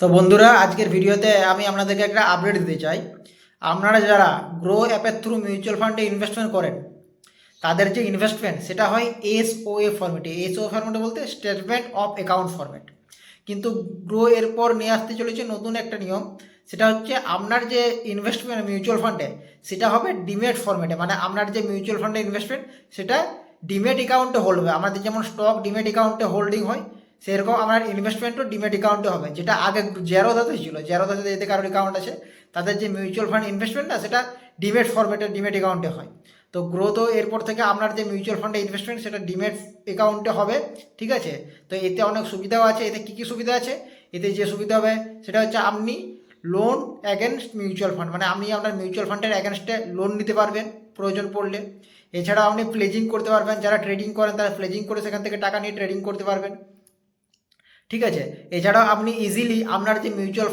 তো বন্ধুরা, আজকের ভিডিওতে আমি আপনাদেরকে একটা আপডেট দিতে চাই। আপনারা যারা গ্রো অ্যাপের থ্রু মিউচুয়াল ফান্ডে ইনভেস্টমেন্ট করেন, তাদের যে ইনভেস্টমেন্ট সেটা হয় এসওএ ফরম্যাটে। এসওএ ফরম্যাটে বলতে স্টেটমেন্ট অফ অ্যাকাউন্ট ফরম্যাট। কিন্তু গ্রো এরপর নিয়ে আসতে চলেছে নতুন একটা নিয়ম। সেটা হচ্ছে আপনার যে ইনভেস্টমেন্ট মিউচুয়াল ফান্ডে, সেটা হবে ডিমেট ফরম্যাটে। মানে আপনার যে মিউচুয়াল ফান্ডে ইনভেস্টমেন্ট, সেটা ডিমেট অ্যাকাউন্টে হোল্ড হবে। আমাদের যেমন স্টক ডিমেট অ্যাকাউন্টে হোল্ডিং হয়, সেরকম আমার ইনভেস্টমেন্টও ডিমেট অ্যাকাউন্টে হবে। যেটা আগে জেরোদাতে ছিল, জেরোদাতে যেতে কারোর অ্যাকাউন্ট আছে, তাদের যে মিউচুয়াল ফান্ড ইনভেস্টমেন্ট না, সেটা ডিমেট ফরম্যাটে ডিমেট অ্যাকাউন্টে হয়। তো গ্রোথও এরপর থেকে আপনার যে মিউচুয়াল ফান্ডে ইনভেস্টমেন্ট, সেটা ডিমেট অ্যাকাউন্টে হবে। ঠিক আছে? তো এতে অনেক সুবিধাও আছে। এতে কী কী সুবিধা আছে? এতে যে সুবিধা হবে সেটা হচ্ছে আপনি লোন অ্যাগেনস্ট মিউচুয়াল ফান্ড, মানে আপনি আপনার মিউচুয়াল ফান্ডের অ্যাগেনস্টে লোন নিতে পারবেন প্রয়োজন পড়লে। এছাড়াও আপনি প্লেজিং করতে পারবেন। যারা ট্রেডিং করেন তারা প্লেজিং করে সেখান থেকে টাকা নিয়ে ট্রেডিং করতে পারবেন। ঠিক আছে? এছাড়াও আপনি ইজিলি আপনার যে মিউচুয়াল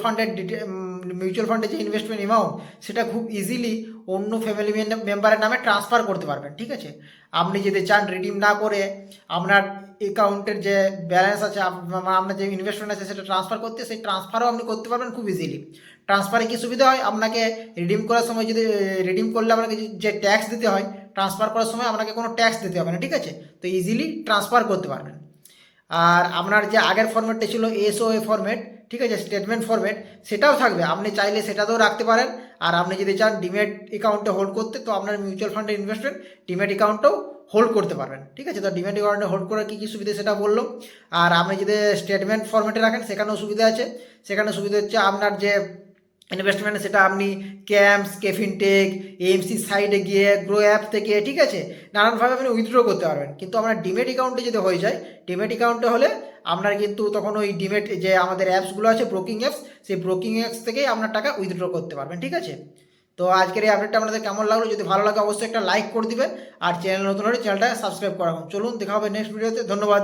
ফান্ডে যে ইনভেস্টমেন্ট অ্যামাউন্ট, সেটা খুব ইজিলি অন্য ফ্যামিলি মেম্বারের নামে ট্রান্সফার করতে পারবেন। ঠিক আছে? আপনি যদি চান রিডিম না করে আপনার অ্যাকাউন্টের যে ব্যালেন্স আছে, আপনার যে ইনভেস্টমেন্ট আছে, সেটা ট্রান্সফার করতে, সেই ট্রান্সফারও আপনি করতে পারবেন খুব ইজিলি। ট্রান্সফারে কী সুবিধা হয়? আপনাকে রিডিম করার সময় যদি রিডিম করলে আপনাকে যে ট্যাক্স দিতে হয়, ট্রান্সফার করার সময় আপনাকে কোনো ট্যাক্স দিতে হবে না। ঠিক আছে? তো ইজিলি ট্রান্সফার করতে পারবেন। আর আপনার যে আগের ফরম্যাটটা ছিল এসওএ ফরম্যাট, ঠিক আছে, স্টেটমেন্ট ফরম্যাট, সেটাও থাকবে। আপনি চাইলে সেটাতেও রাখতে পারেন। আর আপনি যদি চান ডিমেট অ্যাকাউন্টে হোল্ড করতে, তো আপনার মিউচুয়াল ফান্ডের ইনভেস্টমেন্ট ডিমেট অ্যাকাউন্টেও হোল্ড করতে পারবেন। ঠিক আছে? তো ডিমেট অ্যাকাউন্টে হোল্ড করার কী কী সুবিধা সেটা বললো। আর আপনি যদি স্টেটমেন্ট ফরম্যাটে রাখেন, সেখানেও সুবিধা আছে। সেখানে সুবিধা হচ্ছে আপনার যে ইনভেস্টমেন্ট, সেটা আপনি ক্যাম্পস, কেফিনটেক, এএমসি সাইটে গিয়ে গ্রো অ্যাপ থেকে, ঠিক আছে, নানানভাবে আপনি উইথড্র করতে পারবেন। কিন্তু আপনার ডিমেট অ্যাকাউন্টে যদি হয়ে যায়, ডিমেট অ্যাকাউন্টে হলে আপনার কিন্তু তখন ওই ডিমেট যে আমাদের অ্যাপসগুলো আছে, ব্রোকিং অ্যাপস, সেই ব্রোকিং অ্যাপস থেকেই আপনার টাকা উইথড্র করতে পারবেন। ঠিক আছে? তো আজকের এই আপডেটটা আপনাদের কেমন লাগলো? যদি ভালো লাগে অবশ্যই একটা লাইক করে দিবেন। আর চ্যানেল নতুন হলে চ্যানেলটা সাবস্ক্রাইব করাবেন। চলুন, দেখা হবে নেক্সট ভিডিওতে। ধন্যবাদ।